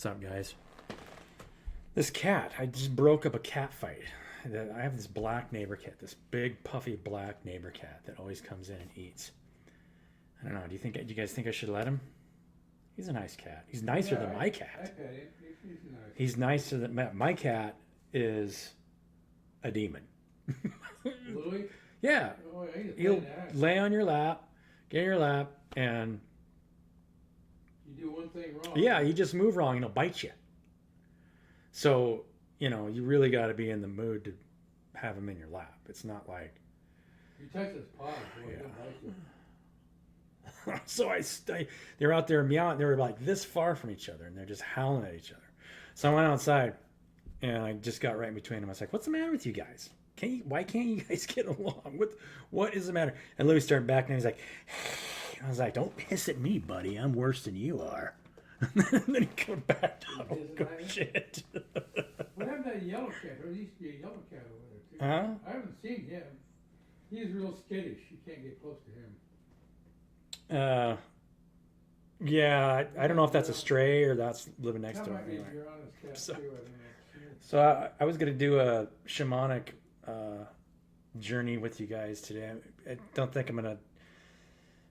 What's up, guys? This cat, I just broke up a cat fight. I have this black neighbor cat, this big, puffy black neighbor cat that always comes in and eats. I don't know. Do you guys think I should let him? He's a nice cat. He's nicer than my cat. He's nicer than my cat is a demon. Louis? Yeah. Oh, He'll lay on your lap, get in your lap, and you do one thing wrong. yeah, you just move wrong and he'll bite you. So, you really got to be in the mood to have him in your lap. It's not like... You touch his paws, boy, he'll bite you. So they're out there meowing. They were like this far from each other, and they're just howling at each other. So I went outside, and I just got right in between them. I was like, "What's the matter with you guys? Why can't you guys get along? What is the matter?" And Louis started backing, and he's like, "Hey." I was like, "Don't piss at me, buddy. I'm worse than you are." And then he come back down. Oh, go shit. What happened to that yellow cat? There used to be a yellow cat over there too. Huh? I haven't seen him. He's real skittish. You can't get close to him. Yeah, I don't know if that's a stray or that's living next That to him. might be Anyway. your honest cat So- too. I don't know. So I was going to do a shamanic journey with you guys today. I don't think I'm going to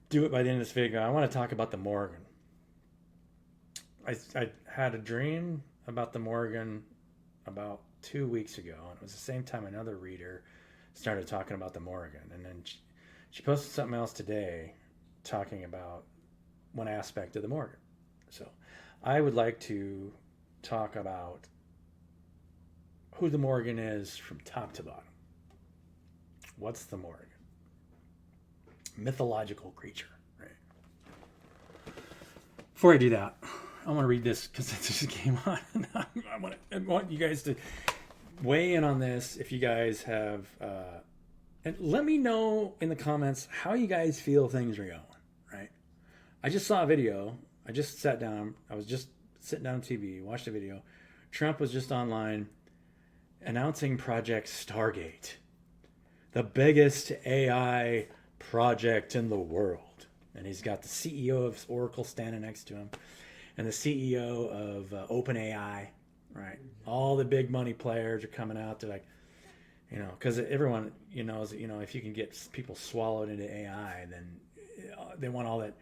do it by the end of this video. I want to talk about the Morrigan. I had a dream about the Morrigan about 2 weeks ago, and it was the same time another reader started talking about the Morrigan. And then she posted something else today talking about one aspect of the Morrigan. So I would like to talk about who the Morrigan is from top to bottom. What's the Morrigan? Mythological creature, right? Before I do that, I want to read this because it just came on. I want you guys to weigh in on this if you guys have, and let me know in the comments how you guys feel things are going, right? I just saw a video. I just sat down. I was just sitting down on TV, watched a video. Trump was just online announcing Project Stargate, the biggest AI project in the world. And he's got the CEO of Oracle standing next to him and the CEO of OpenAI, right? All the big money players are coming out. They're like, because everyone, knows that, if you can get people swallowed into AI, then they want all that.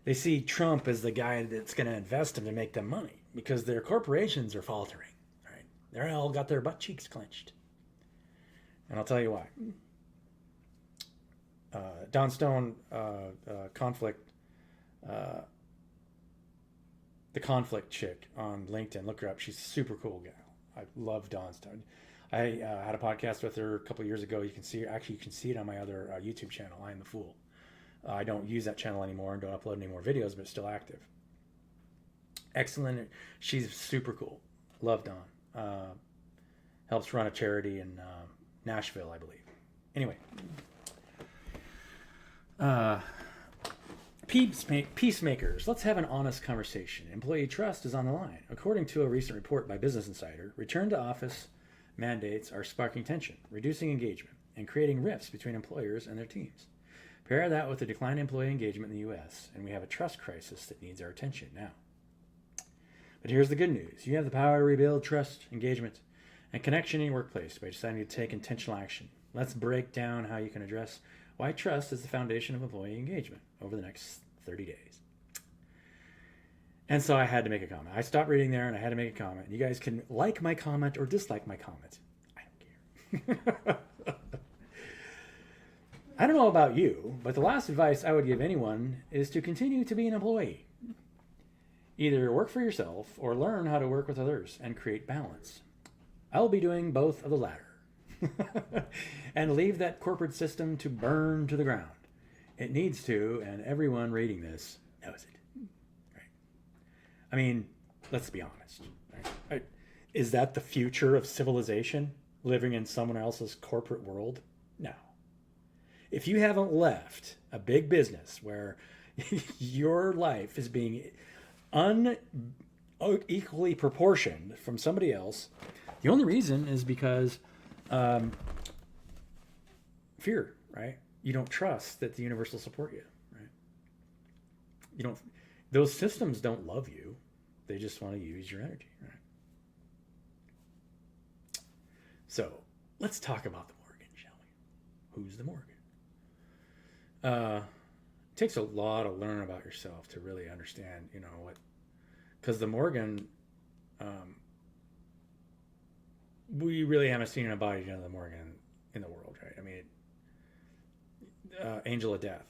They see Trump as the guy that's going to invest them to make them money because their corporations are faltering, right? They're all got their butt cheeks clenched. And I'll tell you why. Don Stone, conflict, the conflict chick on LinkedIn. Look her up. She's a super cool gal. I love Dawn Stone. I had a podcast with her a couple of years ago. You can see it on my other YouTube channel, I Am the Fool. I don't use that channel anymore and don't upload any more videos, but it's still active. Excellent. She's super cool. Love Dawn. Helps run a charity in Nashville, I believe. Anyway. Peacemakers, let's have an honest conversation. Employee trust is on the line. According to a recent report by Business Insider, return to office mandates are sparking tension, reducing engagement, and creating rifts between employers and their teams. Pair that with the decline in employee engagement in the U.S., and we have a trust crisis that needs our attention now. But here's the good news. You have the power to rebuild trust, engagement, and connection in your workplace by deciding to take intentional action. Let's break down how you can address why trust is the foundation of employee engagement over the next 30 days. And so I had to make a comment. I stopped reading there and I had to make a comment. You guys can like my comment or dislike my comment. I don't care. I don't know about you, but the last advice I would give anyone is to continue to be an employee. Either work for yourself or learn how to work with others and create balance. I'll be doing both of the latter. And leave that corporate system to burn to the ground. It needs to, and everyone reading this knows it. Right? I mean, let's be honest. Right? Is that the future of civilization? Living in someone else's corporate world? No. If you haven't left a big business where your life is being unequally proportioned from somebody else, the only reason is because fear, right? You don't trust that the universe will support you, right? Those systems don't love you. They just want to use your energy, right? So let's talk about the Morgan, shall we? Who's the Morgan? It takes a lot to learn about yourself to really understand, what, because the Morgan, we really haven't seen an embodied of the Morgan in the world, right? I mean, Angel of Death.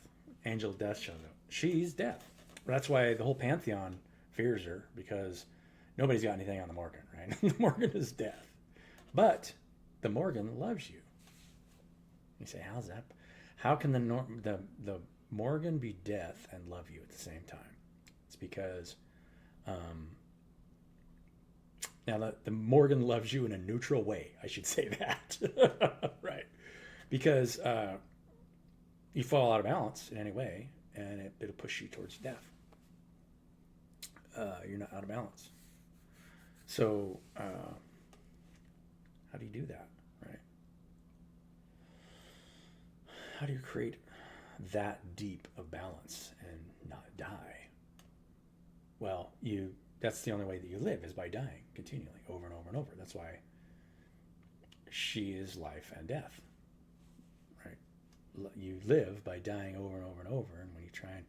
Angel of Death shows up. She's death. That's why the whole pantheon fears her, because nobody's got anything on the Morgan, right? The Morgan is death. But the Morgan loves you. You say, how's that? How can the Morgan be death and love you at the same time? It's because now the Morgan loves you in a neutral way. I should say that, right? Because you fall out of balance in any way, and it'll push you towards death. You're not out of balance. So how do you do that, right? How do you create that deep of balance and not die? Well, that's the only way that you live, is by dying continually over and over and over. That's why she is life and death, right? You live by dying over and over and over, and when you try and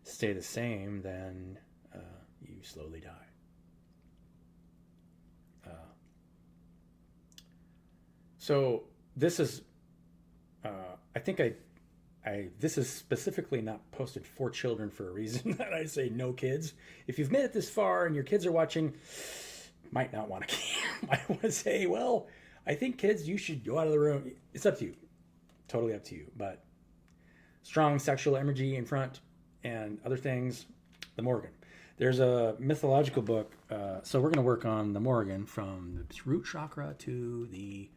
stay the same, then you slowly die. So this is, I think this is specifically not posted for children for a reason that I say no kids. If you've made it this far and your kids are watching, might not want to, might want to say, well, I think kids, you should go out of the room. It's up to you. Totally up to you. But strong sexual energy in front and other things, the Morgan. There's a mythological book. So we're going to work on the Morgan from the root chakra to the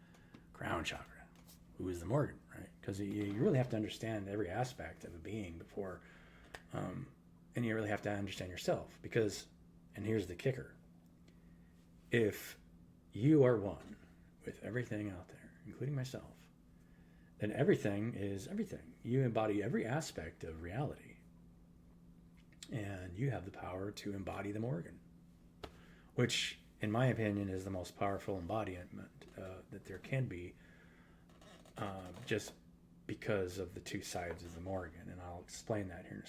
crown chakra. Who is the Morgan, right? Because you really have to understand every aspect of a being before, and you really have to understand yourself. Because, and here's the kicker, if you are one with everything out there, including myself, then everything is everything. You embody every aspect of reality. And you have the power to embody the Morgan, which, in my opinion, is the most powerful embodiment that there can be, just because of the two sides of the Morgan. And I'll explain that here in a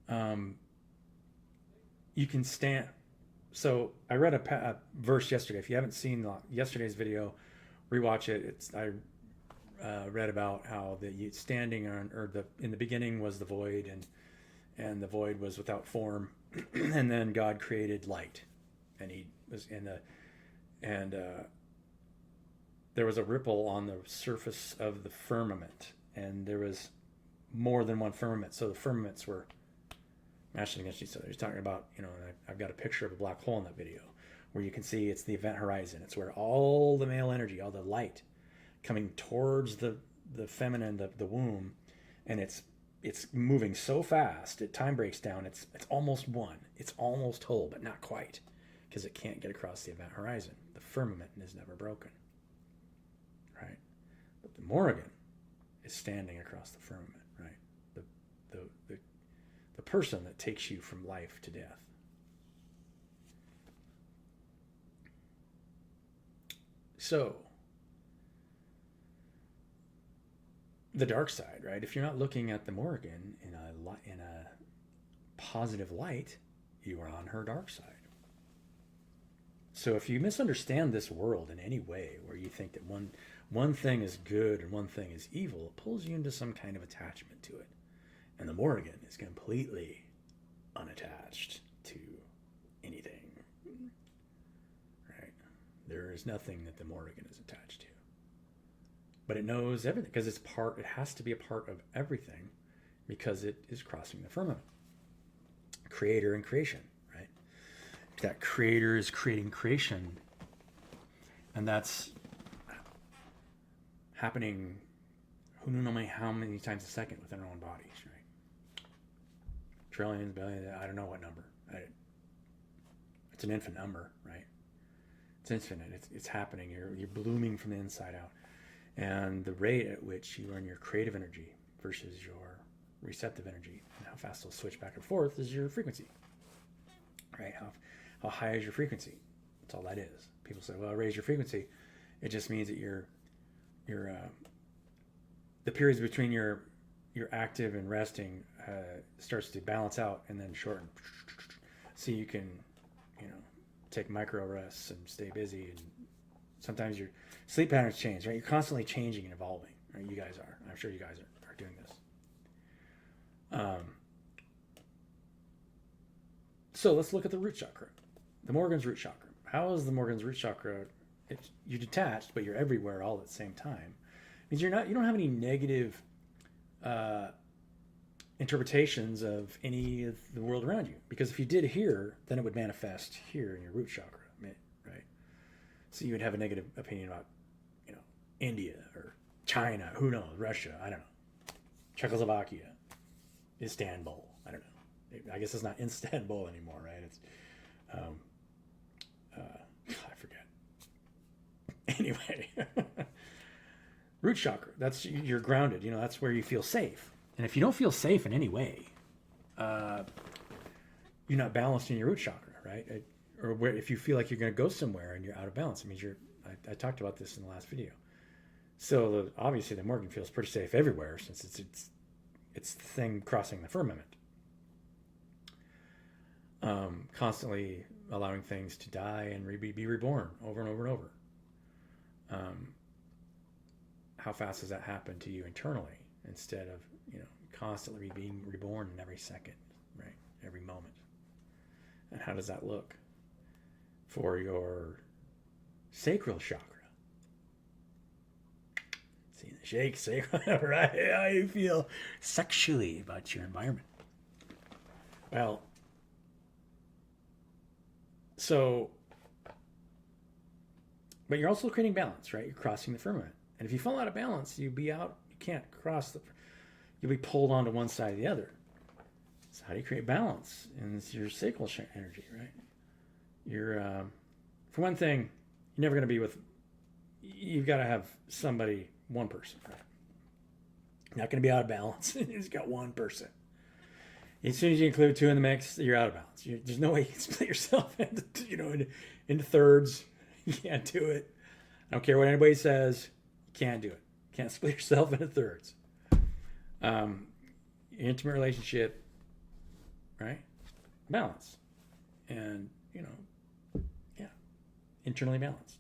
second. You can stand. So I read a verse yesterday. If you haven't seen yesterday's video, rewatch it. I read about how the standing on, or in the beginning was the void, and the void was without form, and then God created light, and he was there was a ripple on the surface of the firmament, and there was more than one firmament, so the firmaments were mashing against each other. He's talking about, and I've got a picture of a black hole in that video, where you can see it's the event horizon. It's where all the male energy, all the light, coming towards the feminine, the womb, and it's moving so fast, time breaks down. It's almost one. It's almost whole, but not quite, because it can't get across the event horizon. The firmament is never broken, right? But the Morgan is standing across the firmament, right? The person that takes you from life to death. So the dark side, right? If you're not looking at the Morgan in a positive light, you are on her dark side. So if you misunderstand this world in any way, where you think that one thing is good and one thing is evil, it pulls you into some kind of attachment to it. And the Morgan is completely unattached to anything, right? There is nothing that the Morgan is attached to. But it knows everything, because it has to be a part of everything, because it is crossing the firmament. Creator and creation, right? That creator is creating creation, and that's happening who knows how many times a second within our own bodies, right? Trillions, billions, I don't know what number. It's an infinite number, right? It's infinite. It's happening. You're blooming from the inside out. And the rate at which you are in your creative energy versus your receptive energy, and how fast they'll switch back and forth, is your frequency. right? How high is your frequency? That's all that is. People say, well, raise your frequency. It just means that the periods between your active and resting starts to balance out and then shorten. So you can, take micro rests and stay busy. And sometimes your sleep patterns change, right? You're constantly changing and evolving, right? You guys are. I'm sure you guys are doing this. So let's look at the root chakra, the Morgan's root chakra. How is the Morgan's root chakra? You're detached, but you're everywhere all at the same time. It means you don't have any negative interpretations of any of the world around you. Because if you did here, then it would manifest here in your root chakra, right? So you would have a negative opinion about, India or China, who knows, Russia, I don't know, Czechoslovakia, Istanbul, I don't know. I guess it's not Istanbul anymore, right? It's, I forget. Anyway, root chakra, you're grounded, that's where you feel safe. And if you don't feel safe in any way, you're not balanced in your root chakra, right? Or if you feel like you're going to go somewhere and you're out of balance, it means I talked about this in the last video. So obviously the Morgan feels pretty safe everywhere since it's the thing crossing the firmament. Constantly allowing things to die and be reborn over and over and over. How fast does that happen to you internally instead of, constantly being reborn in every second, right? Every moment. And how does that look for your sacral chakra? See the shake, sacral, right? How you feel sexually about your environment. Well, but you're also creating balance, right? You're crossing the firmament. And if you fall out of balance, you'll be pulled onto one side or the other. So how do you create balance? And it's your sacral energy, right? You're, for one thing, you're never going to be you've got to have one person, right? You're not going to be out of balance. You've got one person. As soon as you include two in the mix, you're out of balance. There's no way you can split yourself into thirds. You can't do it. I don't care what anybody says. You can't do it. You can't split yourself into thirds. Intimate relationship, right? Balance. And, internally balanced.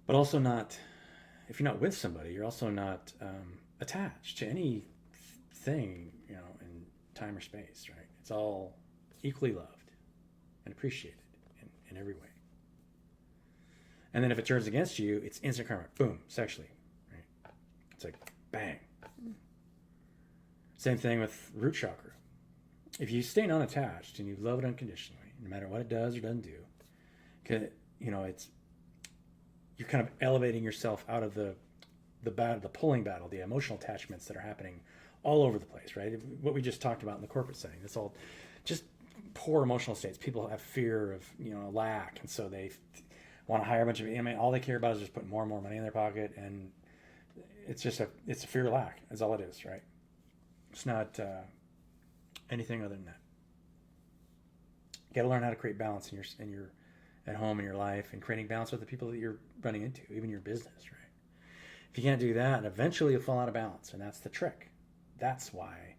But also if you're not with somebody, you're also not attached to anything, in time or space, right? It's all equally loved and appreciated in every way. And then if it turns against you, it's instant karma. Boom, sexually, right? It's like, bang. Same thing with root chakra. If you stay unattached and you love it unconditionally, no matter what it does or doesn't do, you're kind of elevating yourself out of the pulling battle, the emotional attachments that are happening all over the place, right? What we just talked about in the corporate setting. It's all just poor emotional states. People have fear of, lack, and so they want to hire a bunch of, all they care about is just putting more and more money in their pocket, and it's a fear of lack. That's all it is, right? It's not anything other than that. You got to learn how to create balance in your at home in your life, and creating balance with the people that you're running into, even your business, right? If you can't do that, eventually you'll fall out of balance, and that's the trick. That's why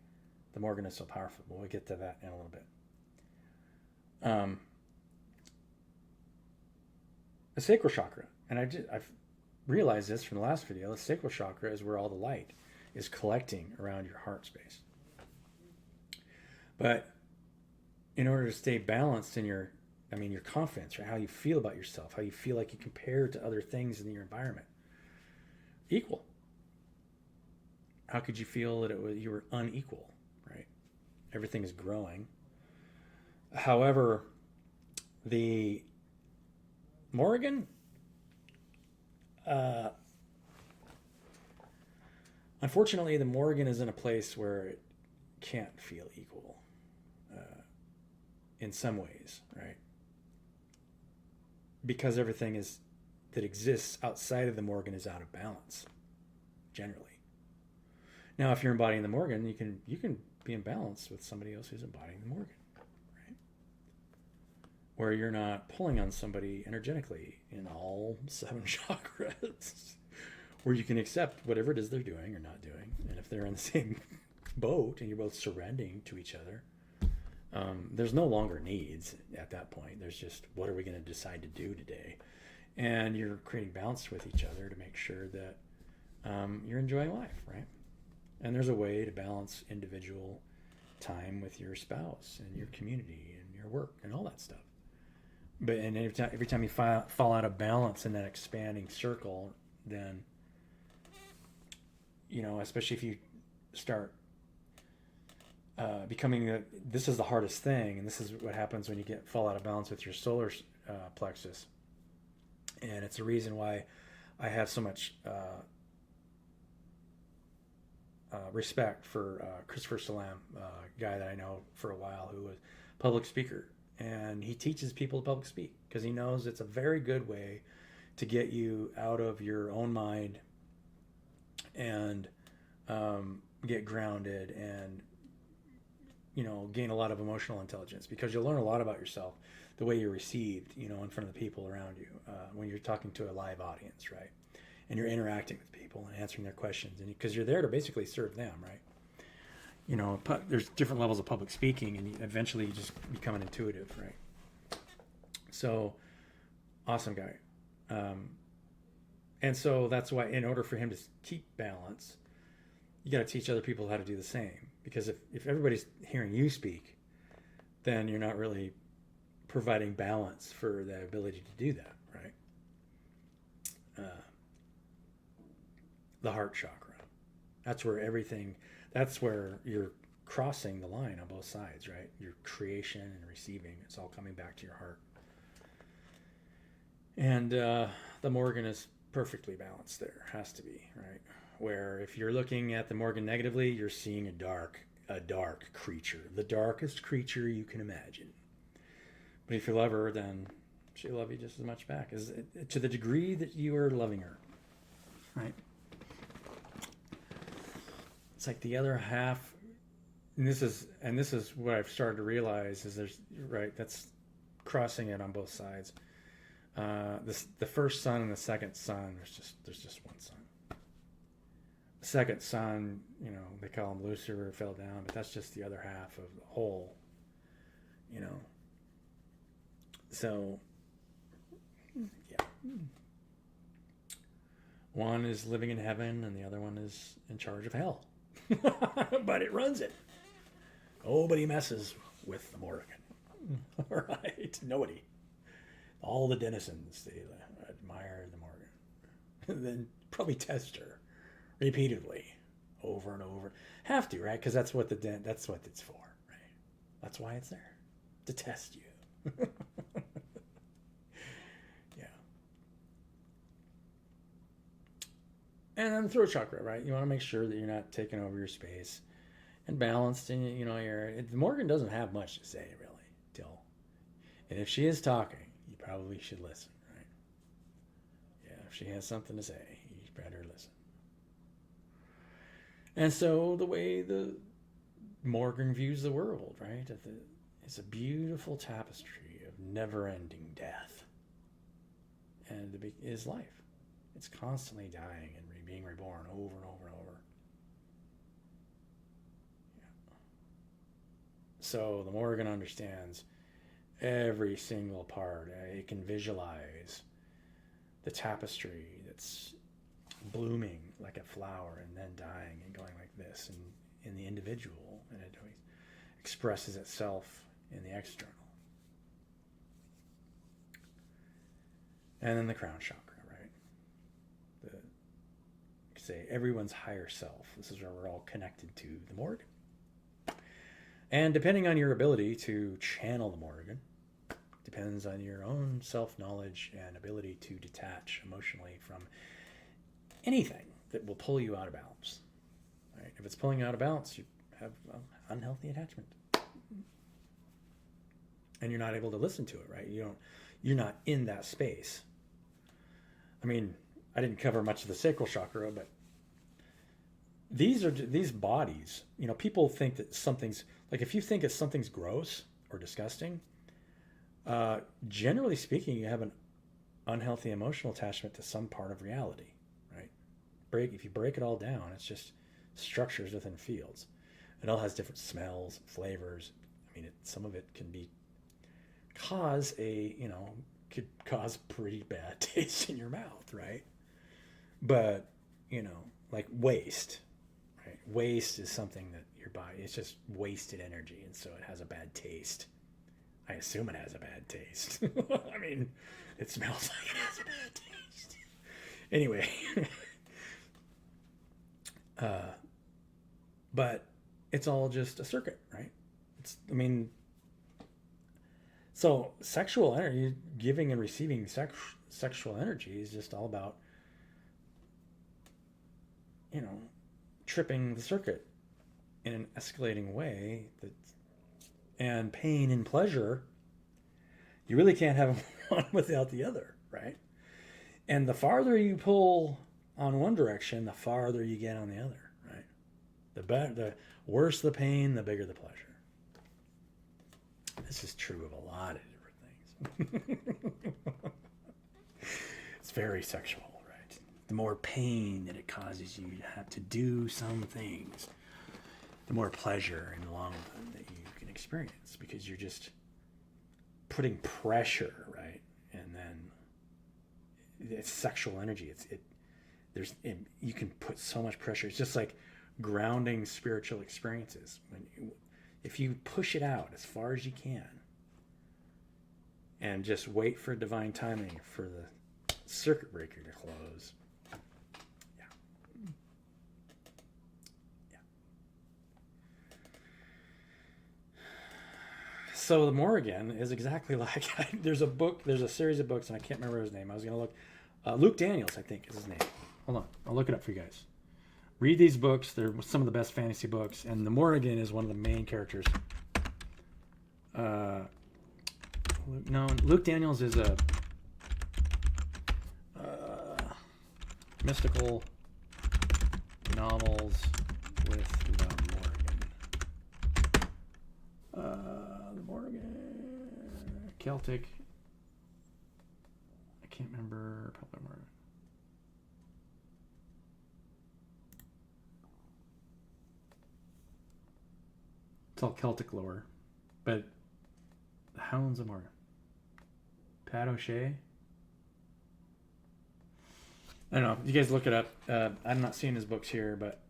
the Morgan is so powerful. We'll get to that in a little bit. The sacral chakra, and I've realized this from the last video, the sacral chakra is where all the light is collecting around your heart space. But in order to stay balanced in your confidence, right? How you feel about yourself, how you feel like you compare to other things in your environment, equal. How could you feel that you were unequal, right? Everything is growing. However, the Morrigan, unfortunately, the Morrigan is in a place where it can't feel equal in some ways, right? Because everything that exists outside of the Morgan is out of balance, generally. Now, if you're embodying the Morgan, you can be in balance with somebody else who's embodying the Morgan, right? Where you're not pulling on somebody energetically in all 7 chakras, where you can accept whatever it is they're doing or not doing. And if they're in the same boat and you're both surrendering to each other, there's no longer needs at that point. There's just, what are we going to decide to do today? And you're creating balance with each other to make sure that you're enjoying life, right? And there's a way to balance individual time with your spouse and your community and your work and all that stuff. But and every time you fall out of balance in that expanding circle, then, you know, especially if you start becoming this is the hardest thing, and this is what happens when you fall out of balance with your solar plexus. And it's a reason why I have so much respect for Christopher Salam, a guy that I know for a while who was a public speaker. And he teaches people to public speak because he knows it's a very good way to get you out of your own mind and get grounded and, you know, gain a lot of emotional intelligence, because you'll learn a lot about yourself the way you're received, you know, in front of the people around you when you're talking to a live audience, right? And you're interacting with people and answering their questions, and because you're there to basically serve them, right? You know, there's different levels of public speaking, and eventually you just become an intuitive, right? So, awesome guy. And so that's why, in order for him to keep balance, you got to teach other people how to do the same. Because if everybody's hearing you speak, then you're not really providing balance for the ability to do that, right? The heart chakra. That's where you're crossing the line on both sides, right? Your creation and receiving, it's all coming back to your heart. And the Morgan is perfectly balanced there, has to be, right? Where if you're looking at the Morgan negatively, you're seeing a dark creature, the darkest creature you can imagine. But if you love her, then she'll love you just as much back, to the degree that you are loving her, right? It's like the other half, and this is what I've started to realize is that's crossing it on both sides. The first sun and the second sun, there's just one sun. The second sun, you know, they call him Lucifer, fell down, but that's just the other half of the whole, you know. So, yeah. One is living in heaven and the other one is in charge of hell. But it runs it. Nobody messes with the Morgan. All right? Nobody. All the denizens, they admire the Morgan. And then probably test her repeatedly, over and over. Have to, right? Because that's what it's for, right? That's why it's there. To test you. Yeah. And then the throat chakra, right? You want to make sure that you're not taking over your space and balanced, and you know, the Morgan doesn't have much to say really, and if she is talking, you probably should listen, right? Yeah, if she has something to say, you better listen. And so the way the Morgan views the world, right? It's a beautiful tapestry of never-ending death, and is life. It's constantly dying and being reborn over and over and over. Yeah. So the Morgan understands every single part. It can visualize the tapestry that's blooming like a flower and then dying and going like this, and in the individual, and it always expresses itself in the external. And then the crown chakra, right? Say everyone's higher self. This is where we're all connected to the Morgan. And depending on your ability to channel the Morgan, depends on your own self-knowledge and ability to detach emotionally from anything that will pull you out of balance. Right? If it's pulling you out of balance, you have unhealthy attachment. And you're not able to listen to it, right? You're not in that space. I mean, I didn't cover much of the sacral chakra, but these bodies. You know, people think that something's like, if you think that something's gross or disgusting, generally speaking, you have an unhealthy emotional attachment to some part of reality, right? If you break it all down, it's just structures within fields. It all has different smells, flavors. I mean, some of it can could cause pretty bad taste in your mouth, right? But, like waste, right? Waste is something that your body, it's just wasted energy, and so it has a bad taste. I assume it has a bad taste. I mean, it smells like it has a bad taste. Anyway, but it's all just a circuit, right? So sexual energy, giving and receiving sexual energy is just all about, tripping the circuit in an escalating way and pain and pleasure. You really can't have one without the other, right? And the farther you pull on one direction, the farther you get on the other, right? The worse the pain, the bigger the pleasure. This is true of a lot of different things. It's very sexual, right? The more pain that it causes you to have to do some things, the more pleasure in the long run that you can experience, because you're just putting pressure, right? And then it's sexual energy. You can put so much pressure. It's just like grounding spiritual experiences. If you push it out as far as you can and just wait for divine timing for the circuit breaker to close. Yeah. So the Morrigan is exactly like, there's a series of books, and I can't remember his name. I was going to look. Luke Daniels, I think, is his name. Hold on. I'll look it up for you guys. Read these books. They're some of the best fantasy books. And the Morrigan is one of the main characters. Luke Daniels is a mystical novels with the Morrigan. Celtic. I can't remember. Probably Morrigan. It's all Celtic lore. But the Hounds of Morrigan. Pat O'Shea. I don't know. You guys look it up. I'm not seeing his books here, but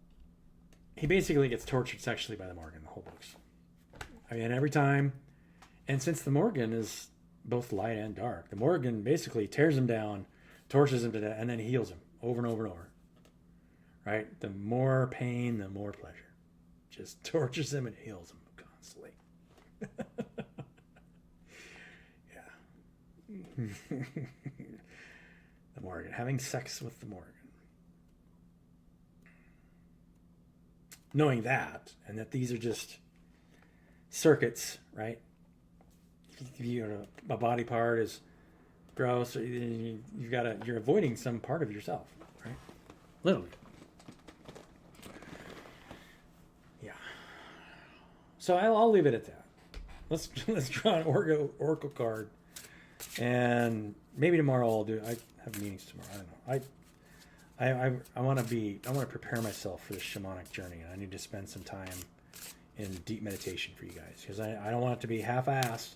he basically gets tortured sexually by the Morrigan, the whole books. I mean, every time. And since the Morrigan is both light and dark, the Morrigan basically tears him down, tortures him to death, and then heals him over and over and over. Right? The more pain, the more pleasure. Just tortures him and heals him constantly. Yeah. The Morrigan. Having sex with the Morrigan. Knowing that, and that these are just circuits, right? If a body part is gross, you're avoiding some part of yourself, right? Literally. Yeah. So I'll leave it at that. Let's draw an oracle card, and maybe tomorrow I'll do. I have meetings tomorrow. I don't know. I want to prepare myself for this shamanic journey, and I need to spend some time in deep meditation for you guys, because I don't want it to be half-assed.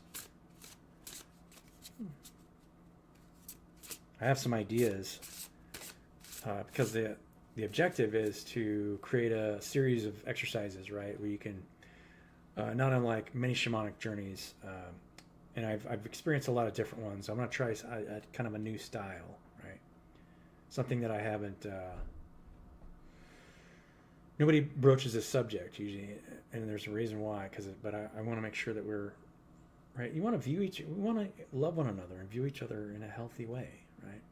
I have some ideas, because the objective is to create a series of exercises, right, where you can, not unlike many shamanic journeys, and I've experienced a lot of different ones. I'm going to try a kind of a new style, right? Something that I haven't. Nobody broaches this subject usually, and there's a reason why. But I want to make sure that we're right. We want to love one another and view each other in a healthy way, right?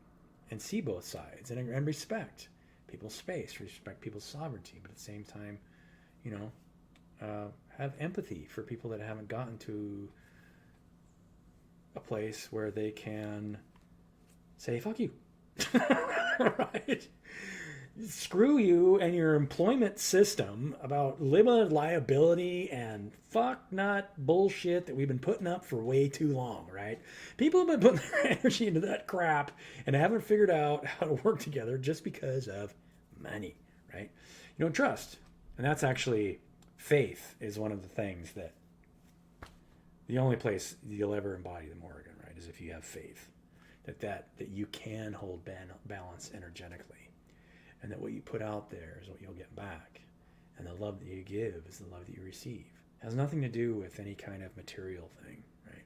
And see both sides and respect people's space, respect people's sovereignty, but at the same time, have empathy for people that haven't gotten to a place where they can say "fuck you," right? screw you and your employment system about limited liability and fuck not bullshit that we've been putting up for way too long, right? People have been putting their energy into that crap and haven't figured out how to work together just because of money, right? You don't trust. And that's actually faith is one of the things that the only place you'll ever embody the Morrigan, right, is if you have faith that you can hold balance energetically, and that what you put out there is what you'll get back, and the love that you give is the love that you receive. It has nothing to do with any kind of material thing, right?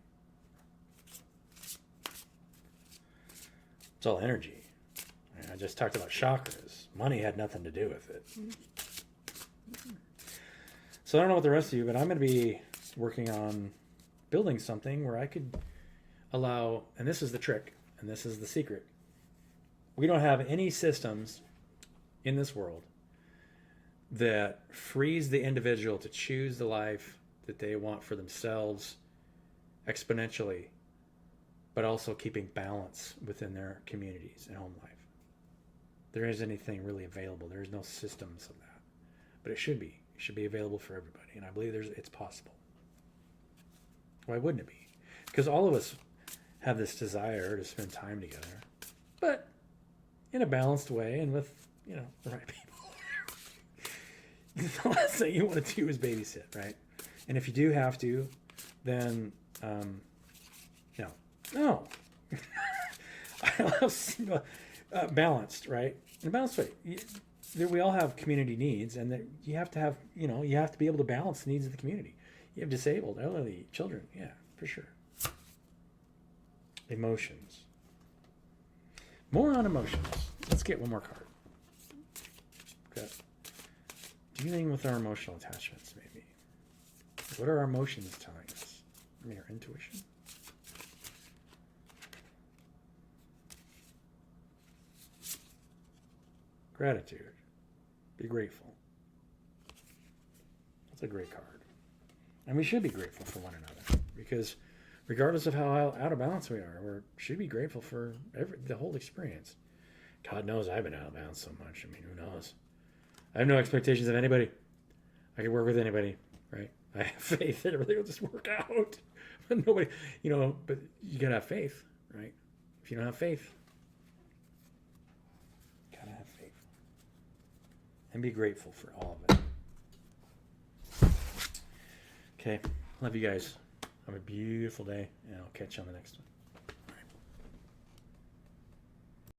It's all energy. I just talked about chakras. Money had nothing to do with it. So I don't know what the rest of you, but I'm going to be working on building something where I could allow, and this is the trick, and this is the secret. We don't have any systems in this world that frees the individual to choose the life that they want for themselves exponentially, but also keeping balance within their communities and home life. There isn't anything really available. There's no systems of that, but it should be. It should be available for everybody, and I believe it's possible. Why wouldn't it be? Because all of us have this desire to spend time together, but in a balanced way and with, the right people. The last thing you want to do is babysit, right? And if you do have to, then no. I love balanced, right? In a balanced way. We all have community needs, and that you have to have, you have to be able to balance the needs of the community. You have disabled, elderly, children, yeah, for sure. Emotions. More on emotions. Let's get one more card. Okay. Dealing with our emotional attachments, maybe. What are our emotions telling us? Our intuition. Gratitude. Be grateful. That's a great card. And we should be grateful for one another, because regardless of how out of balance we are, we should be grateful for the whole experience. God knows I've been out of balance so much. I mean, who knows? I have no expectations of anybody. I can work with anybody, right? I have faith that everything will just work out. But nobody, but you gotta have faith, right? If you don't have faith, you gotta have faith. And be grateful for all of it. Okay, love you guys. Have a beautiful day, and I'll catch you on the next one.